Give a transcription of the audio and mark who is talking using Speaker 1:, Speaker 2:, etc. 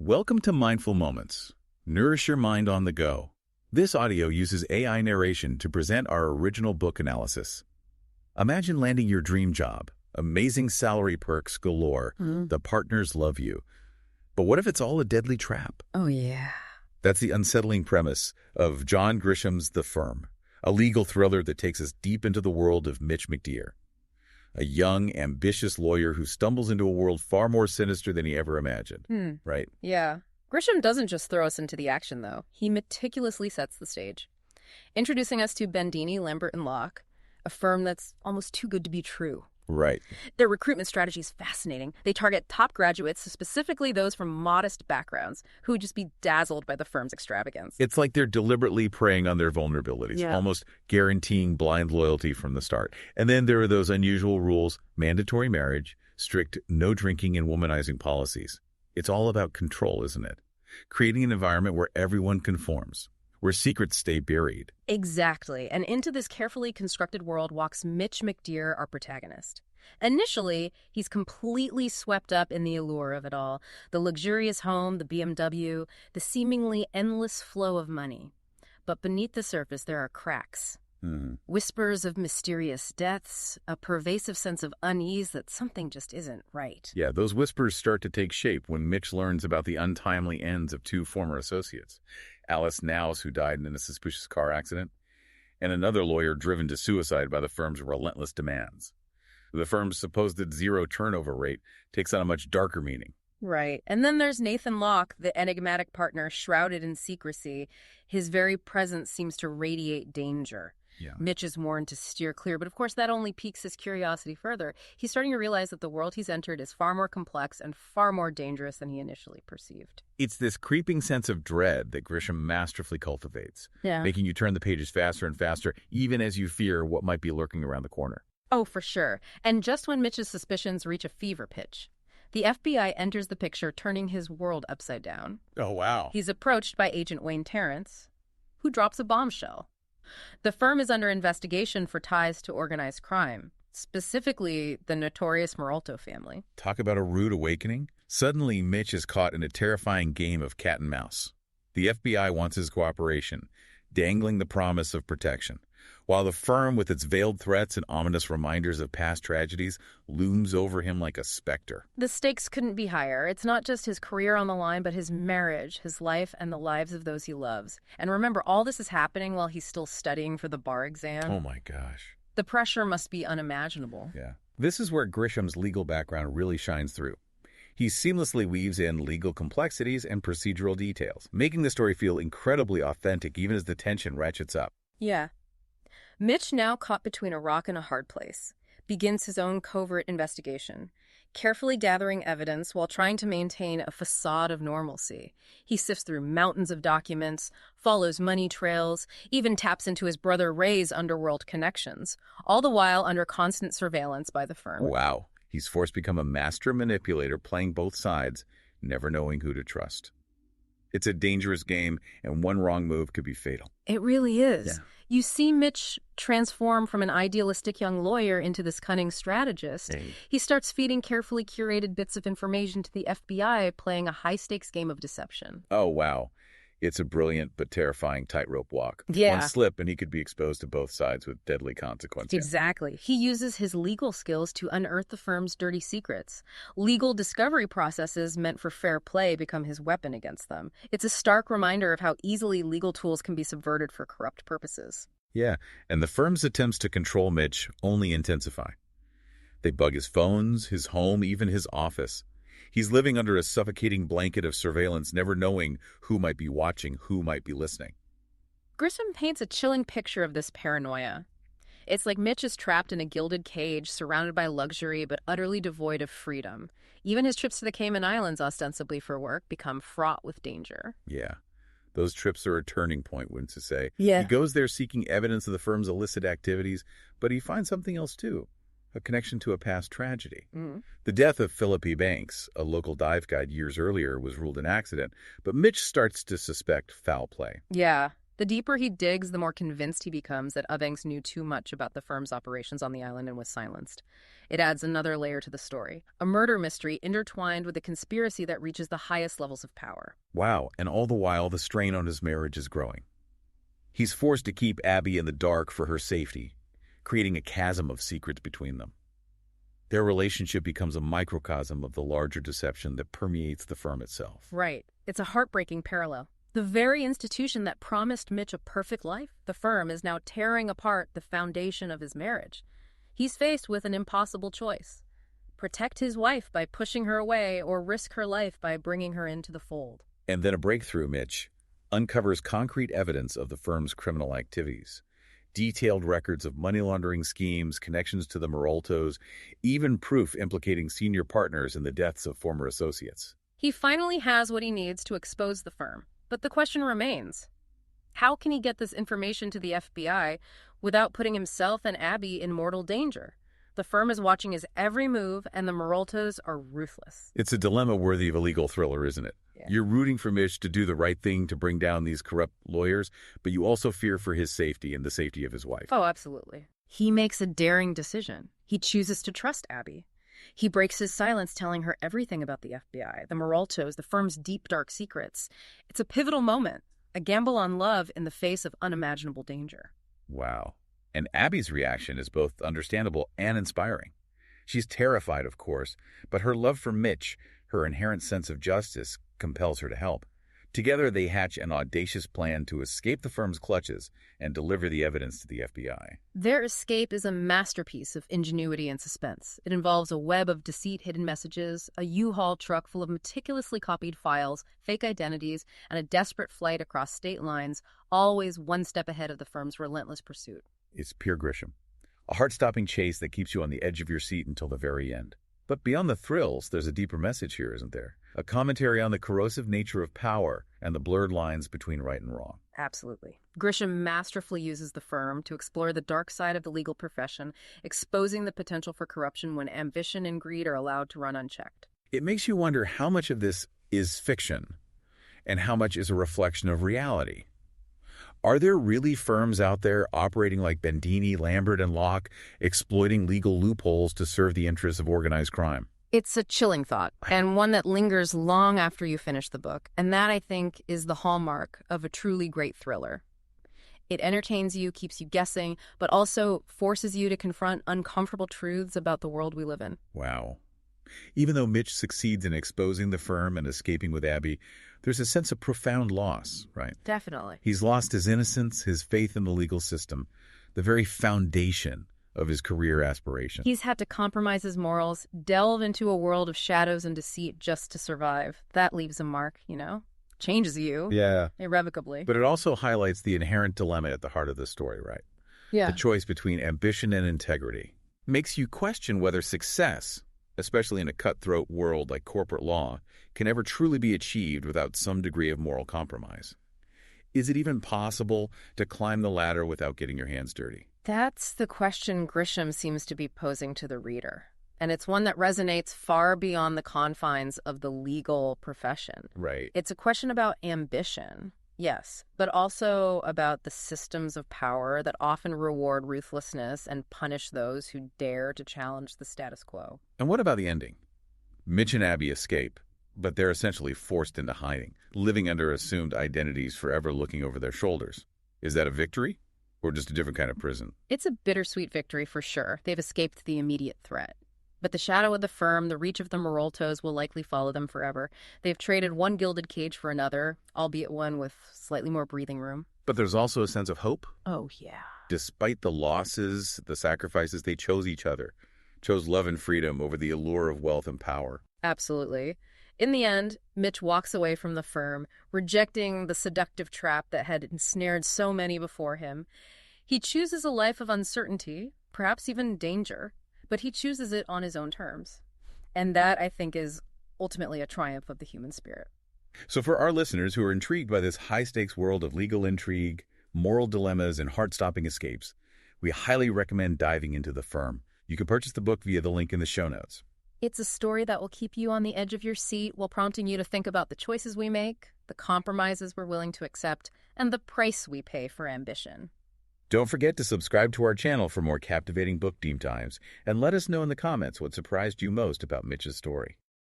Speaker 1: Welcome to Mindful Moments. Nourish your mind on the go. This audio uses AI narration to present our original book analysis. Imagine landing your dream job. Amazing salary perks galore. The partners love you. But what if it's all a deadly trap?
Speaker 2: Oh, yeah.
Speaker 1: That's the unsettling premise of John Grisham's The Firm, a legal thriller that takes us deep into the world of Mitch McDeere, a young, ambitious lawyer who stumbles into a world far more sinister than he ever imagined, right?
Speaker 2: Yeah. Grisham doesn't just throw us into the action, though. He meticulously sets the stage, introducing us to Bandini, Lambert & Locke, a firm that's almost too good to be true.
Speaker 1: Right.
Speaker 2: Their recruitment strategy is fascinating. They target top graduates, specifically those from modest backgrounds, who would just be dazzled by the firm's extravagance.
Speaker 1: It's like they're deliberately preying on their vulnerabilities, almost guaranteeing blind loyalty from the start. And then there are those unusual rules, mandatory marriage, strict no drinking and womanizing policies. It's all about control, isn't it? Creating an environment where everyone conforms, where secrets stay buried.
Speaker 2: Exactly. And into this carefully constructed world walks Mitch McDeere, our protagonist. Initially, he's completely swept up in the allure of it all. The luxurious home, the BMW, the seemingly endless flow of money. But beneath the surface, there are cracks. Whispers of mysterious deaths, a pervasive sense of unease that something just isn't right.
Speaker 1: Yeah, those whispers start to take shape when Mitch learns about the untimely ends of two former associates. Alice Nows, who died in a suspicious car accident, and another lawyer driven to suicide by the firm's relentless demands. The firm's supposed zero turnover rate takes on a much darker meaning.
Speaker 2: Right. And then there's Nathan Locke, the enigmatic partner shrouded in secrecy. His very presence seems to radiate danger. Mitch is warned to steer clear, but of course that only piques his curiosity further. He's starting to realize that the world he's entered is far more complex and far more dangerous than he initially perceived.
Speaker 1: It's this creeping sense of dread that Grisham masterfully cultivates, making you turn the pages faster and faster, even as you fear what might be lurking around the corner.
Speaker 2: Oh, for sure. And just when Mitch's suspicions reach a fever pitch, the FBI enters the picture, turning his world upside down.
Speaker 1: Oh, wow.
Speaker 2: He's approached by Agent Wayne Terrence, who drops a bombshell. The firm is under investigation for ties to organized crime, specifically the notorious Moralto family.
Speaker 1: Talk about a rude awakening. Suddenly, Mitch is caught in a terrifying game of cat and mouse. The FBI wants his cooperation, dangling the promise of protection, while the firm, with its veiled threats and ominous reminders of past tragedies, looms over him like a specter.
Speaker 2: The stakes couldn't be higher. It's not just his career on the line, but his marriage, his life, and the lives of those he loves. And remember, all this is happening while he's still studying for the bar exam.
Speaker 1: Oh my gosh.
Speaker 2: The pressure must be unimaginable.
Speaker 1: Yeah. This is where Grisham's legal background really shines through. He seamlessly weaves in legal complexities and procedural details, making the story feel incredibly authentic even as the tension ratchets up.
Speaker 2: Yeah. Mitch, now caught between a rock and a hard place, begins his own covert investigation, carefully gathering evidence while trying to maintain a facade of normalcy. He sifts through mountains of documents, follows money trails, even taps into his brother Ray's underworld connections, all the while under constant surveillance by the firm.
Speaker 1: Wow. He's forced to become a master manipulator, playing both sides, never knowing who to trust. It's a dangerous game, and one wrong move could be fatal.
Speaker 2: It really is.
Speaker 1: Yeah.
Speaker 2: You see Mitch transform from an idealistic young lawyer into this cunning strategist. He starts feeding carefully curated bits of information to the FBI, playing a high-stakes game of deception.
Speaker 1: Oh, wow. It's a brilliant but terrifying tightrope walk.
Speaker 2: Yeah.
Speaker 1: One slip and he could be exposed to both sides with deadly consequences.
Speaker 2: Exactly. He uses his legal skills to unearth the firm's dirty secrets. Legal discovery processes meant for fair play become his weapon against them. It's a stark reminder of how easily legal tools can be subverted for corrupt purposes.
Speaker 1: Yeah, and the firm's attempts to control Mitch only intensify. They bug his phones, his home, even his office. He's living under a suffocating blanket of surveillance, never knowing who might be watching, who might be listening.
Speaker 2: Grisham paints a chilling picture of this paranoia. It's like Mitch is trapped in a gilded cage, surrounded by luxury, but utterly devoid of freedom. Even his trips to the Cayman Islands, ostensibly for work, become fraught with danger.
Speaker 1: Yeah, those trips are a turning point, wouldn't you say?
Speaker 2: Yeah.
Speaker 1: He goes there seeking evidence of the firm's illicit activities, but he finds something else too. A connection to a past tragedy. The death of Philip E. Banks, a local dive guide years earlier, was ruled an accident, but Mitch starts to suspect foul play.
Speaker 2: Yeah. The deeper he digs, the more convinced he becomes that Eubanks knew too much about the firm's operations on the island and was silenced. It adds another layer to the story, a murder mystery intertwined with a conspiracy that reaches the highest levels of power.
Speaker 1: Wow, and all the while, the strain on his marriage is growing. He's forced to keep Abby in the dark for her safety, creating a chasm of secrets between them. Their relationship becomes a microcosm of the larger deception that permeates the firm itself.
Speaker 2: Right. It's a heartbreaking parallel. The very institution that promised Mitch a perfect life, the firm, is now tearing apart the foundation of his marriage. He's faced with an impossible choice: protect his wife by pushing her away or risk her life by bringing her into the fold.
Speaker 1: And then a breakthrough, Mitch, uncovers concrete evidence of the firm's criminal activities. Detailed records of money laundering schemes, connections to the Maroltos, even proof implicating senior partners in the deaths of former associates.
Speaker 2: He finally has what he needs to expose the firm. But the question remains, how can he get this information to the FBI without putting himself and Abby in mortal danger? The firm is watching his every move, and the Maroltos are ruthless.
Speaker 1: It's a dilemma worthy of a legal thriller, isn't it?
Speaker 2: Yeah.
Speaker 1: You're rooting for Mitch to do the right thing to bring down these corrupt lawyers, but you also fear for his safety and the safety of his wife.
Speaker 2: Oh, absolutely. He makes a daring decision. He chooses to trust Abby. He breaks his silence, telling her everything about the FBI, the Maroltos, the firm's deep, dark secrets. It's a pivotal moment, a gamble on love in the face of unimaginable danger.
Speaker 1: Wow. And Abby's reaction is both understandable and inspiring. She's terrified, of course, but her love for Mitch, her inherent sense of justice, compels her to help. Together, they hatch an audacious plan to escape the firm's clutches and deliver the evidence to the FBI.
Speaker 2: Their escape is a masterpiece of ingenuity and suspense. It involves a web of deceit, hidden messages, a U-Haul truck full of meticulously copied files, fake identities, and a desperate flight across state lines, always one step ahead of the firm's relentless pursuit.
Speaker 1: It's pure Grisham. A heart-stopping chase that keeps you on the edge of your seat until the very end. But beyond the thrills, there's a deeper message here, isn't there? A commentary on the corrosive nature of power and the blurred lines between right and wrong.
Speaker 2: Absolutely. Grisham masterfully uses the firm to explore the dark side of the legal profession, exposing the potential for corruption when ambition and greed are allowed to run unchecked.
Speaker 1: It makes you wonder how much of this is fiction and how much is a reflection of reality. Are there really firms out there operating like Bendini, Lambert, and Locke, exploiting legal loopholes to serve the interests of organized crime?
Speaker 2: It's a chilling thought, and one that lingers long after you finish the book, and that, I think, is the hallmark of a truly great thriller. It entertains you, keeps you guessing, but also forces you to confront uncomfortable truths about the world we live in.
Speaker 1: Wow. Even though Mitch succeeds in exposing the firm and escaping with Abby, there's a sense of profound loss, right?
Speaker 2: Definitely.
Speaker 1: He's lost his innocence, his faith in the legal system, the very foundation of his career aspirations.
Speaker 2: He's had to compromise his morals, delve into a world of shadows and deceit just to survive. That leaves a mark, changes you.
Speaker 1: Yeah.
Speaker 2: Irrevocably.
Speaker 1: But it also highlights the inherent dilemma at the heart of the story, right?
Speaker 2: Yeah.
Speaker 1: The choice between ambition and integrity makes you question whether success, especially in a cutthroat world like corporate law, can ever truly be achieved without some degree of moral compromise. Is it even possible to climb the ladder without getting your hands dirty?
Speaker 2: That's the question Grisham seems to be posing to the reader. And it's one that resonates far beyond the confines of the legal profession.
Speaker 1: Right.
Speaker 2: It's a question about ambition, yes, but also about the systems of power that often reward ruthlessness and punish those who dare to challenge the status quo.
Speaker 1: And what about the ending? Mitch and Abby escape, but they're essentially forced into hiding, living under assumed identities, forever looking over their shoulders. Is that a victory? Or just a different kind of prison?
Speaker 2: It's a bittersweet victory for sure. They've escaped the immediate threat. But the shadow of the firm, the reach of the Maroltos will likely follow them forever. They've traded one gilded cage for another, albeit one with slightly more breathing room.
Speaker 1: But there's also a sense of hope.
Speaker 2: Oh, yeah.
Speaker 1: Despite the losses, the sacrifices, they chose each other, chose love and freedom over the allure of wealth and power.
Speaker 2: Absolutely. In the end, Mitch walks away from the firm, rejecting the seductive trap that had ensnared so many before him. He chooses a life of uncertainty, perhaps even danger, but he chooses it on his own terms. And that, I think, is ultimately a triumph of the human spirit.
Speaker 1: So for our listeners who are intrigued by this high-stakes world of legal intrigue, moral dilemmas, and heart-stopping escapes, we highly recommend diving into The Firm. You can purchase the book via the link in the show notes.
Speaker 2: It's a story that will keep you on the edge of your seat while prompting you to think about the choices we make, the compromises we're willing to accept, and the price we pay for ambition.
Speaker 1: Don't forget to subscribe to our channel for more captivating book deep dives, and let us know in the comments what surprised you most about Mitch's story.